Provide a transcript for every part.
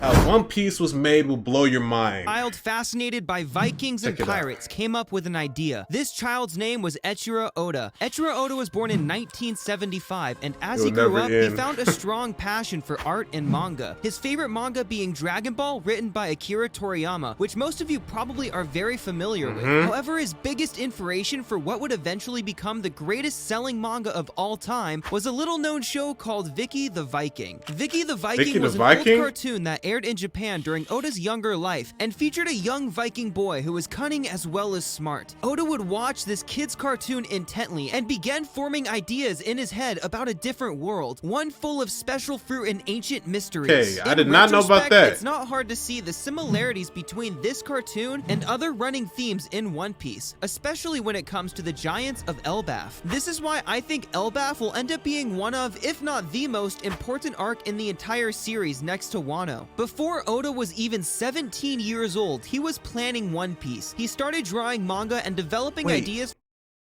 How One Piece was made will blow your mind. A child fascinated by Vikings and pirates came up with an idea. This child's name was Eiichiro Oda. Eiichiro Oda was born in 1975, and as he grew up, he found a strong passion for art and manga. His favorite manga being Dragon Ball, written by Akira Toriyama, which most of you probably are very familiar with. However, his biggest inspiration for what would eventually become the greatest selling manga of all time was a little-known show called Vicky the Viking. Vicky the Viking was an old cartoon that aired in Japan during Oda's younger life and featured a young Viking boy who was cunning as well as smart. Oda would watch this kid's cartoon intently and began forming ideas in his head about a different world, one full of special fruit and ancient mysteries. Okay, I did not know about that. It's not hard to see the similarities between this cartoon and other running themes in One Piece, especially when it comes to the giants of Elbaf. This is why I think Elbaf will end up being one of, if not the most important arc in the entire series next to Wano. Before Oda was even 17 years old, he was planning One Piece. He started drawing manga and developing ideas.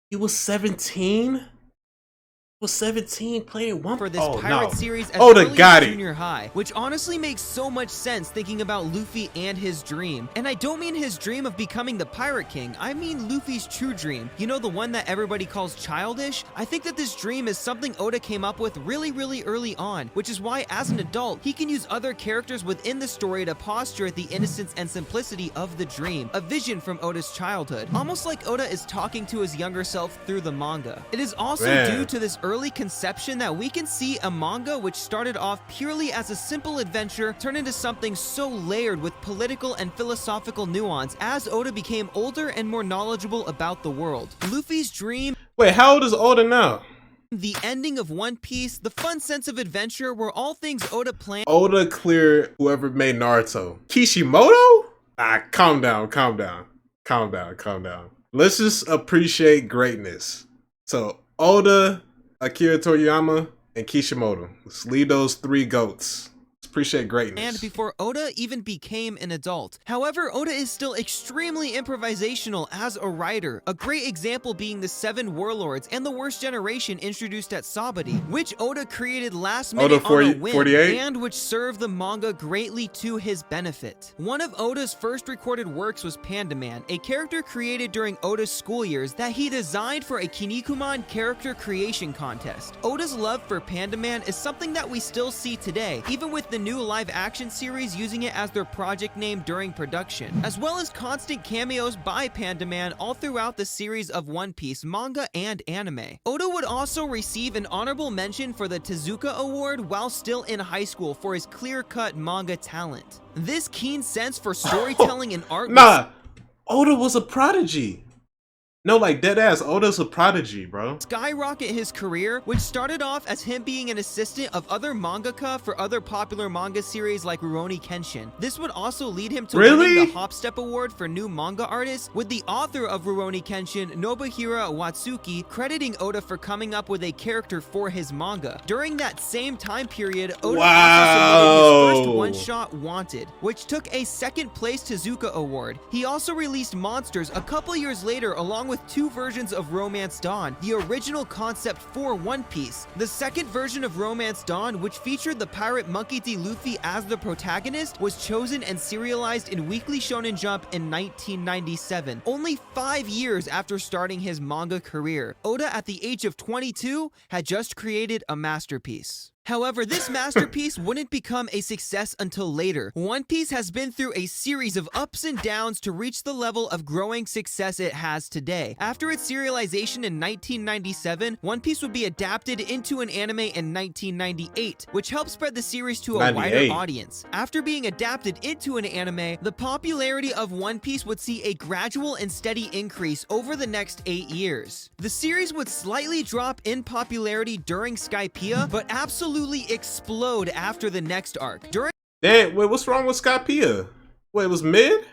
He was 17? Was 17 playing One for this pirate series as Oda early got as it. junior high, which honestly makes so much sense thinking about Luffy and his dream. And I don't mean his dream of becoming the Pirate King, I mean Luffy's true dream. You know, the one that everybody calls childish? I think that this dream is something Oda came up with really early on, which is why as an adult, he can use other characters within the story to posture the innocence and simplicity of the dream, a vision from Oda's childhood. Almost like Oda is talking to his younger self through the manga. It is also due to this early conception that we can see a manga which started off purely as a simple adventure turn into something so layered with political and philosophical nuance as Oda became older and more knowledgeable about the world. Luffy's dream. Wait, how old is Oda now? The ending of One Piece, the fun sense of adventure were all things Oda planned. Oda cleared whoever made Naruto. Kishimoto? Ah, calm down. Let's just appreciate greatness. So Oda, Akira Toriyama, and Kishimoto. Let's leave those three goats. Let's appreciate greatness. And before Oda even became an adult. However, Oda is still extremely improvisational as a writer. A great example being the 7 Warlords and the Worst Generation introduced at Sabaody, which Oda created last minute on a whim, 48? and which served the manga greatly to his benefit. One of Oda's first recorded works was Panda Man, a character created during Oda's school years that he designed for a Kinnikuman character creation contest. Oda's love for Panda Man is something that we still see today, even with the new live-action series using it as their project name during production, as well as constant cameos by Panda Man all throughout the series of One Piece manga and anime. Oda would also receive an honorable mention for the Tezuka Award while still in high school for his clear-cut manga talent. This keen sense for storytelling and art Oda was a prodigy. No, like dead ass, Oda's a prodigy, bro. Skyrocket his career, which started off as him being an assistant of other mangaka for other popular manga series like Rurouni Kenshin. This would also lead him to winning the Hopstep Award for new manga artists, with the author of Rurouni Kenshin, Nobuhira Watsuki, crediting Oda for coming up with a character for his manga. During that same time period, Oda also submitted his first one-shot Wanted, which took a second place Tezuka Award. He also released Monsters a couple years later along with 2 versions of Romance Dawn, the original concept for One Piece. The second version of Romance Dawn, which featured the pirate Monkey D. Luffy as the protagonist, was chosen and serialized in Weekly Shonen Jump in 1997, only 5 years after starting his manga career. Oda, at the age of 22, had just created a masterpiece. However, this masterpiece wouldn't become a success until later. One Piece has been through a series of ups and downs to reach the level of growing success it has today. After its serialization in 1997, One Piece would be adapted into an anime in 1998, which helped spread the series to a wider audience. After being adapted into an anime, the popularity of One Piece would see a gradual and steady increase over the next 8 years. The series would slightly drop in popularity during Skypiea, but absolutely explode after the next arc. Wait, what's wrong with Skypiea? Wait, it was mid?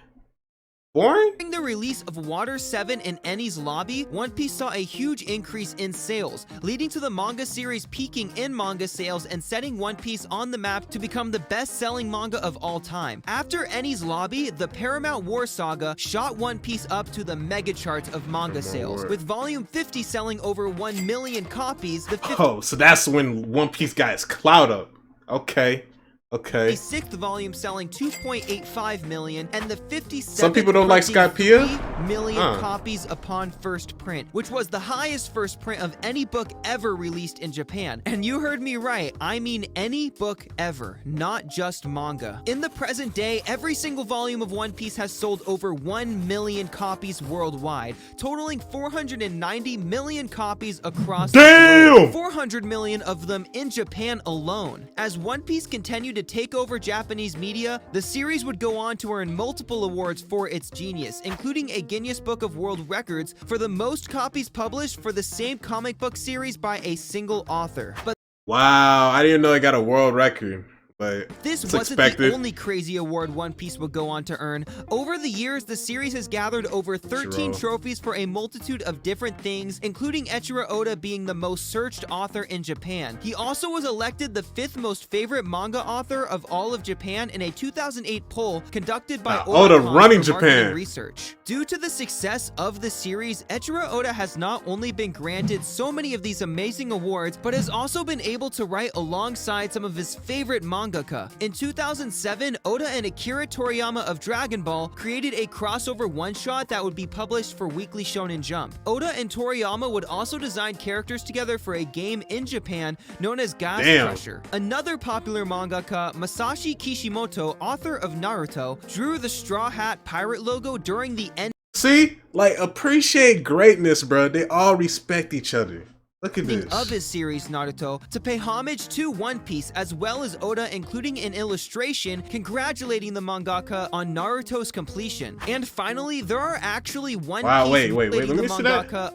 Boring? During the release of Water 7 and Enies Lobby, One Piece saw a huge increase in sales, leading to the manga series peaking in manga sales and setting One Piece on the map to become the best-selling manga of all time. After Enies Lobby, the Paramount War Saga shot One Piece up to the mega charts of manga sales, with Volume 50 selling over 1 million copies. Oh, so that's when One Piece got its clout up. Okay. Okay. The 6th volume selling 2.85 million, and the 57th Some people don't like Skypiea? 3 million copies upon first print, which was the highest first print of any book ever released in Japan. And you heard me right, I mean any book ever, not just manga. In the present day, every single volume of One Piece has sold over 1 million copies worldwide, totaling 490 million copies across the globe. 400 million of them in Japan alone. As One Piece continued to take over Japanese media, the series would go on to earn multiple awards for its genius, including a Guinness Book of World Records for the most copies published for the same comic book series by a single author. But wow, I didn't know it got a world record. But this wasn't the only crazy award One Piece would go on to earn. Over the years, the series has gathered over 13 trophies for a multitude of different things, including Eiichiro Oda being the most searched author in Japan. He also was elected the 5th most favorite manga author of all of Japan in a 2008 poll conducted by Oda running Japan research. Due to the success of the series, Eiichiro Oda has not only been granted so many of these amazing awards, but has also been able to write alongside some of his favorite mangaka. In 2007, Oda and Akira Toriyama of Dragon Ball created a crossover one-shot that would be published for Weekly Shonen Jump. Oda and Toriyama would also design characters together for a game in Japan known as Gas Crusher. Another popular mangaka, Masashi Kishimoto, author of Naruto, drew the Straw Hat Pirate logo during the end. See? Like, appreciate greatness, bro. They all respect each other. Look at this. Of his series Naruto to pay homage to One Piece, as well as Oda including an illustration congratulating the mangaka on Naruto's completion. And finally, there are actually One Piece wait, let me see that.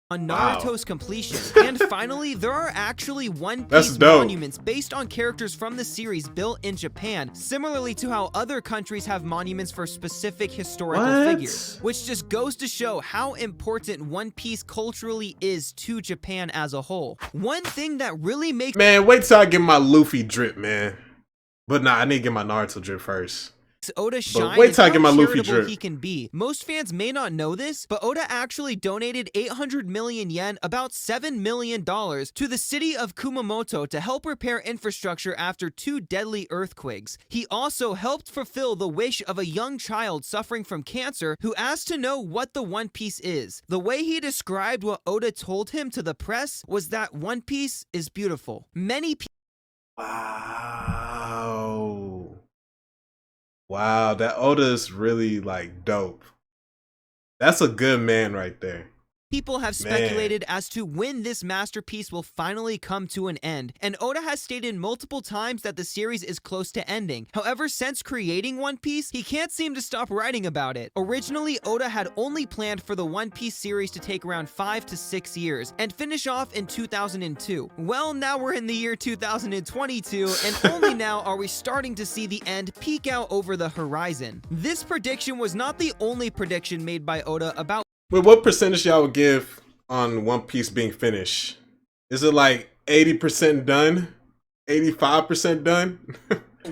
On Naruto's completion. And finally, there are actually One Piece monuments based on characters from the series built in Japan, similarly to how other countries have monuments for specific historical figures, which just goes to show how important One Piece culturally is to Japan as a whole. One thing that really makes— Man, wait till I get my Luffy drip, man. But nah, I need to get my Naruto drip first. Oda shine wait till I get my how Luffy charitable drip. he can be. Most fans may not know this, but Oda actually donated 800 million yen, about $7 million, to the city of Kumamoto to help repair infrastructure after 2 deadly earthquakes. He also helped fulfill the wish of a young child suffering from cancer who asked to know what the One Piece is. The way he described what Oda told him to the press was that One Piece is beautiful. Many people— Wow, that Oda's really like dope. That's a good man right there. People have speculated as to when this masterpiece will finally come to an end, and Oda has stated multiple times that the series is close to ending. However, since creating One Piece, he can't seem to stop writing about it. Originally, Oda had only planned for the One Piece series to take around 5 to 6 years and finish off in 2002. Well, now we're in the year 2022, and only now are we starting to see the end peek out over the horizon. This prediction was not the only prediction made by Oda about— But what percentage y'all would give on One Piece being finished? Is it like 80% done? 85% done?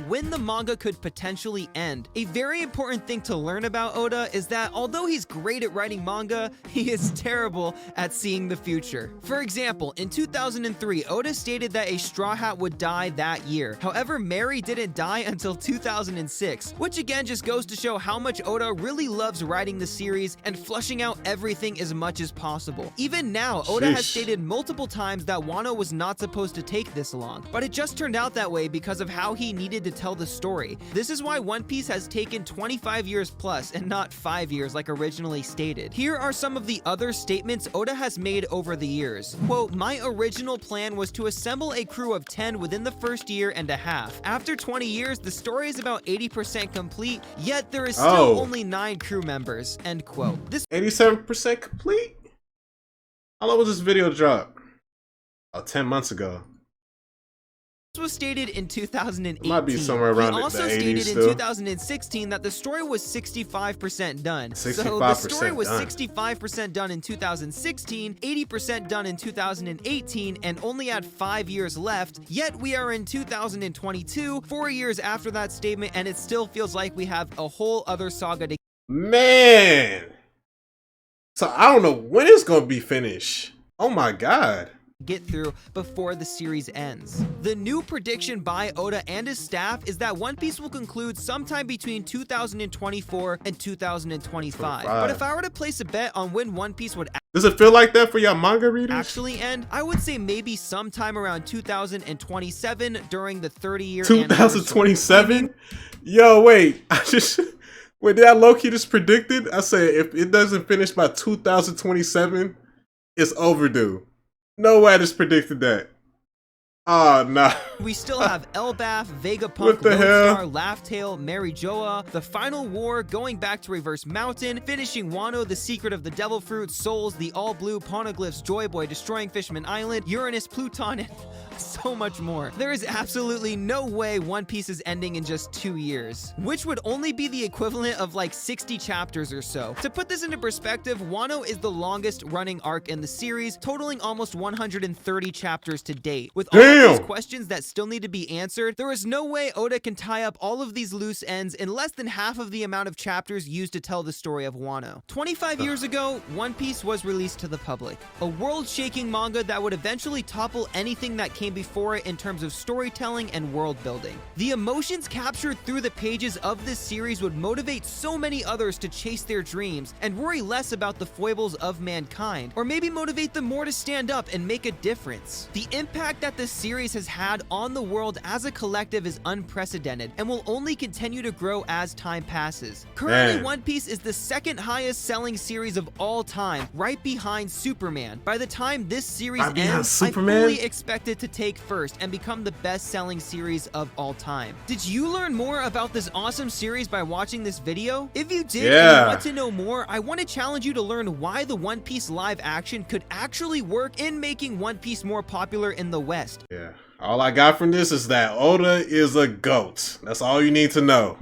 when the manga could potentially end. A very important thing to learn about Oda is that although he's great at writing manga, he is terrible at seeing the future. For example, in 2003, Oda stated that a Straw Hat would die that year. However, Mary didn't die until 2006, which again just goes to show how much Oda really loves writing the series and flushing out everything as much as possible. Even now, Oda has stated multiple times that Wano was not supposed to take this long, but it just turned out that way because of how he needed to tell the story. This is why One Piece has taken 25 years plus and not 5 years like originally stated. Here are some of the other statements Oda has made over the years. Quote, "My original plan was to assemble a crew of 10 within the first year and a half. After 20 years, the story is about 80% complete, yet there is still only 9 crew members." End quote. This 87% complete? How long was this video drop? Oh, 10 months ago. This was stated in 2018. It might be somewhere around he also the 80s stated still. in 2016 that the story was 65% done. 65% So the story was done. 65% done in 2016, 80% done in 2018, and only had 5 years left. Yet we are in 2022, 4 years after that statement, and it still feels like we have a whole other saga to— Man! So I don't know when it's gonna be finished. Oh my god. get through before the series ends. The new prediction by Oda and his staff is that One Piece will conclude sometime between 2024 and 2025. But if I were to place a bet on when One Piece would does it feel like that for y'all manga readers? actually end, I would say maybe sometime around 2027 during the 30-year 2027? Yo, wait. Wait, did I low-key just predicted? I said if it doesn't finish by 2027, it's overdue. No way I just predicted that. Oh, no. We still have Elbaf, Vegapunk, What the hell? Lodestar, Laugh-Tale, Mary Joa, The Final War, going back to Reverse Mountain, finishing Wano, The Secret of the Devil Fruit, Souls, The All Blue, Poneglyphs, Joy Boy, Destroying Fishman Island, Uranus, Pluton, and so much more. There is absolutely no way One Piece is ending in just 2 years, which would only be the equivalent of like 60 chapters or so. To put this into perspective, Wano is the longest running arc in the series, totaling almost 130 chapters to date. With all of these questions that still need to be answered, there is no way Oda can tie up all of these loose ends in less than half of the amount of chapters used to tell the story of Wano. 25 years ago, One Piece was released to the public, a world-shaking manga that would eventually topple anything that came before it in terms of storytelling and world building. The emotions captured through the pages of this series would motivate so many others to chase their dreams and worry less about the foibles of mankind, or maybe motivate them more to stand up and make a difference. The impact that this series has had on the world as a collective is unprecedented and will only continue to grow as time passes. Currently, One Piece is the second highest selling series of all time, right behind Superman. By the time this series ends, I fully expect it to take first and become the best-selling series of all time. Did you learn more about this awesome series by watching this video? If you did and you want to know more, I want to challenge you to learn why the One Piece live action could actually work in making One Piece more popular in the West. Yeah, all I got from this is that Oda is a GOAT. That's all you need to know.